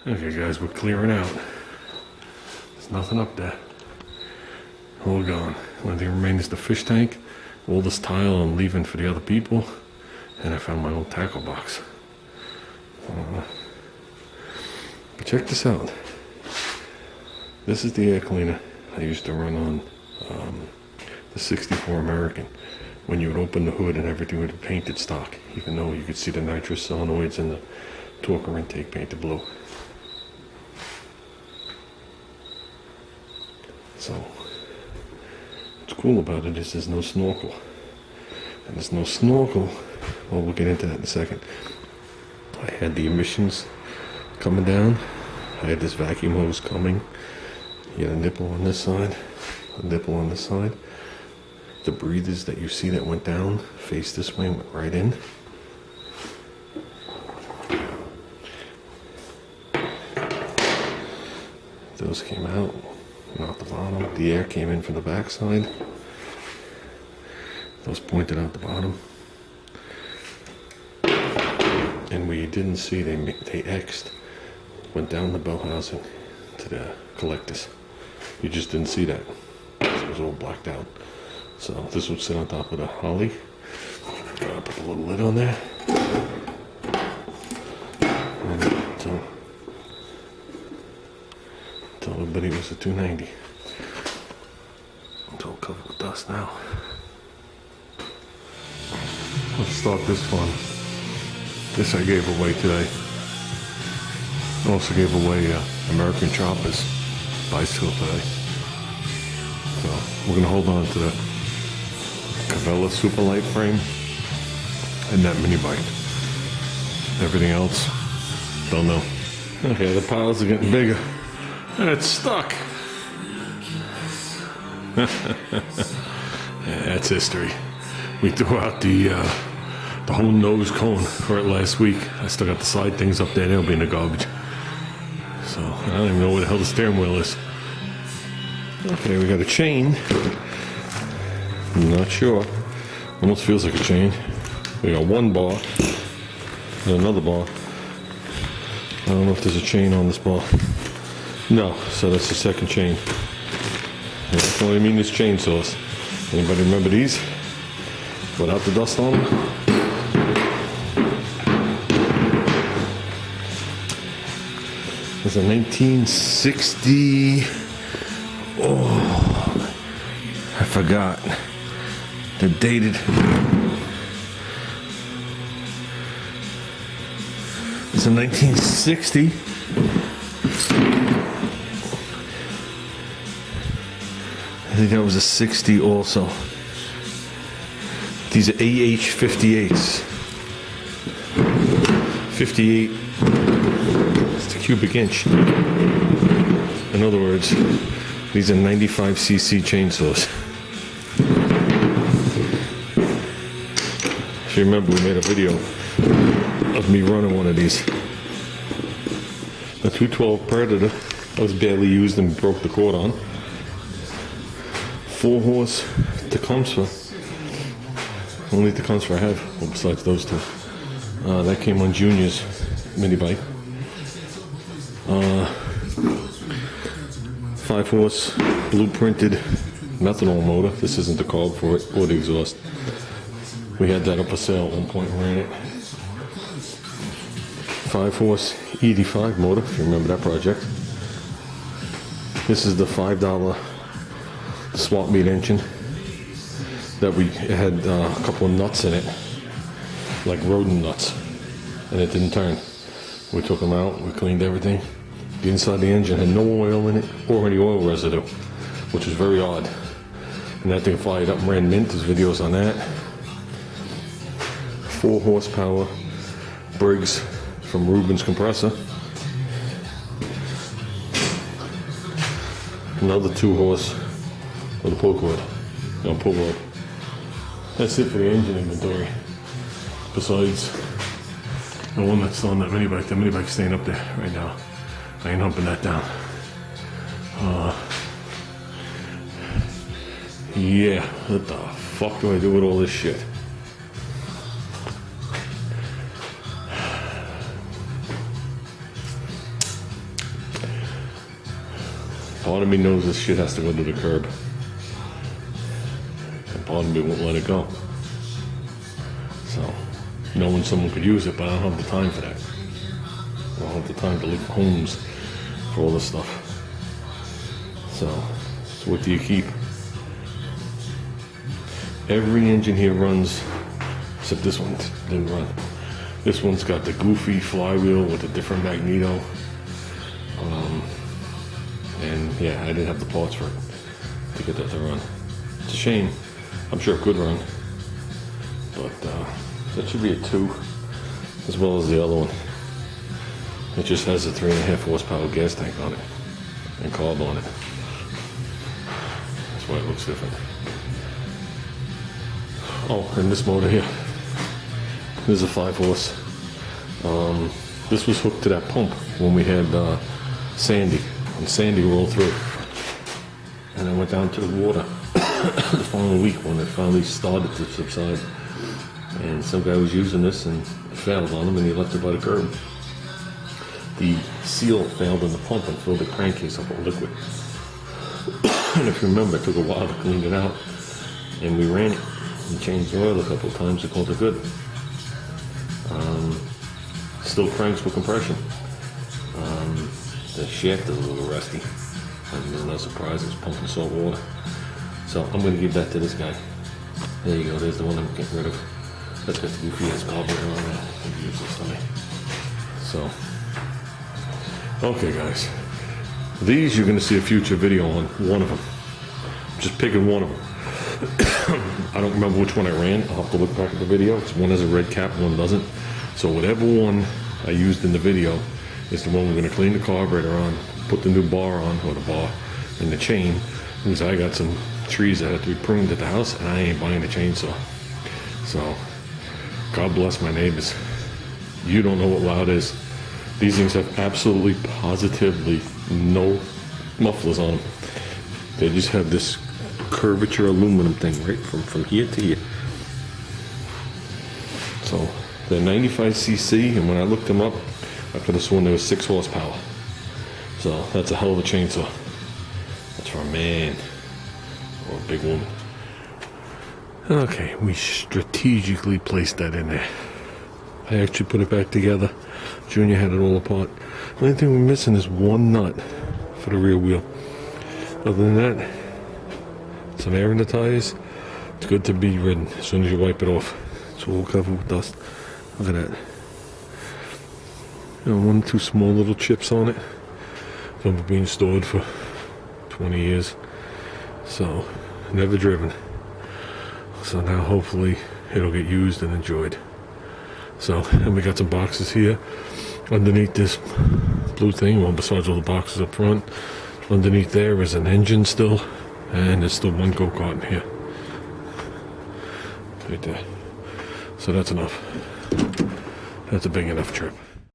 Okay guys, we're clearing out. There's nothing up there. All gone. Only thing remaining is the fish tank. All this tile I'm leaving for the other people. And I found my old tackle box. But check this out. This is the air cleaner I used to run on the 64 American. When you would open the hood and everything would be painted stock. Even though you could see the nitrous solenoids and the torque intake painted blue. So, what's cool about it is there's no snorkel. And there's no snorkel, well, we'll get into that in a second. I had the emissions coming down. I had this vacuum hose coming. You had a nipple on this side, a nipple on this side. The breathers that you see that went down, faced this way, went right in. Those came out. Out the bottom. The air came in from the back side. Those pointed out the bottom. And we didn't see, they X'd, went down the bell housing to the collectors. You just didn't see that. It was all blacked out. So this would sit on top of the holly. Put a little lid on there. And tell everybody it was a 290. It's all covered with dust now. Let's start this fun. This I gave away today. I also gave away American Choppers bicycle today. So we're gonna hold on to the Cavella Superlight frame and that mini bike. Everything else, don't know. Okay, the piles are getting bigger. And it's stuck. Yeah, that's history. We threw out the whole nose cone for it last week. I still got the side things up there. They'll be in the garbage. So I don't even know where the hell the steering wheel is. Okay, we got a chain. I'm not sure. Almost feels like a chain. We got one bar and another bar. I don't know if there's a chain on this bar. No, so that's the second chain. That's what I mean is chainsaws. Anybody remember these? Without the dust on them? There's a 1960. Oh, I forgot. They're dated. It's a 1960. I think that was a 60 also. These are AH58s. 58 is the cubic inch. In other words, these are 95cc chainsaws. If you remember, we made a video of me running one of these. A 212 Predator. I was barely used and broke the cord on. 4-horse Tecumseh. Only Tecumseh I have, well, besides those two. That came on Junior's mini bike. 5-horse blueprinted methanol motor. This isn't the carb for it or the exhaust. We had that up for sale at one point and ran it. 5-horse ED5 motor, if you remember that project. This is the $5 swap meet engine that we had a couple of nuts in it, like rodent nuts, and it didn't turn. We took them out, we cleaned everything. The inside of the engine had no oil in it or any oil residue, which was very odd. And that thing fired up and ran mint. There's videos on that. 4 horsepower Briggs from Rubin's compressor. Another 2-horse with a pull cord, pull rod. That's it for the engine inventory. Besides the one that's on that mini bike. The mini bike's staying up there right now. I ain't humping that down. Yeah, what the fuck do I do with all this shit? Part of me knows this shit has to go to the curb. And part of me won't let it go. So, knowing someone could use it, but I don't have the time for that. I don't have the time to look for homes for all this stuff. So what do you keep? Every engine here runs, except this one didn't run. This one's got the goofy flywheel with a different magneto. And yeah, I didn't have the parts for it to get that to run. It's a shame. I'm sure it could run. But that should be a 2, as well as the other one. It just has a 3.5 horsepower gas tank on it and carb on it. That's why it looks different. Oh, and this motor here. This is a 5 horse. This was hooked to that pump when we had Sandy. When Sandy rolled through. And I went down to the water the following week when it finally started to subside. And some guy was using this and it failed on him and he left it by the curb. The seal failed in the pump and filled the crankcase up with liquid. And if you remember, it took a while to clean it out. And we ran it and changed the oil a couple of times to called it good. Still cranks with compression. The shaft is a little rusty. And there's no surprise, it's pumping salt water. So I'm going to give that to this guy. There you go, there's the one I'm getting rid of. That's got the goofy ass carburetor on there. I'll use this on it. So, okay guys. These you're going to see a future video on, one of them. Just picking one of them. I don't remember which one I ran. I'll have to look back at the video. One has a red cap, one doesn't. So whatever one I used in the video is the one we're going to clean the carburetor on, put the new bar on, or the bar, and the chain, because I got some trees that have to be pruned at the house, and I ain't buying a chainsaw. So, God bless my neighbors. You don't know what loud is. These things have absolutely, positively no mufflers on them. They just have this curvature aluminum thing right from here to here. So, they're 95cc, and when I looked them up, I could have sworn there was 6 horsepower. So that's a hell of a chainsaw. That's for a man or a big woman. Okay, we strategically placed that in there. I actually put it back together. Junior had it all apart. The only thing we're missing is one nut for the rear wheel. Other than that, some air in the tires. It's good to be ridden as soon as you wipe it off. It's all covered with dust. Look at that. You know, 1 or 2 small little chips on it from being stored for 20 years. So, never driven. So now hopefully it'll get used and enjoyed. So, and we got some boxes here underneath this blue thing. Well, besides all the boxes up front, underneath there is an engine still, and there's still 1 go-kart in here. Right there. So that's enough. That's a big enough trip.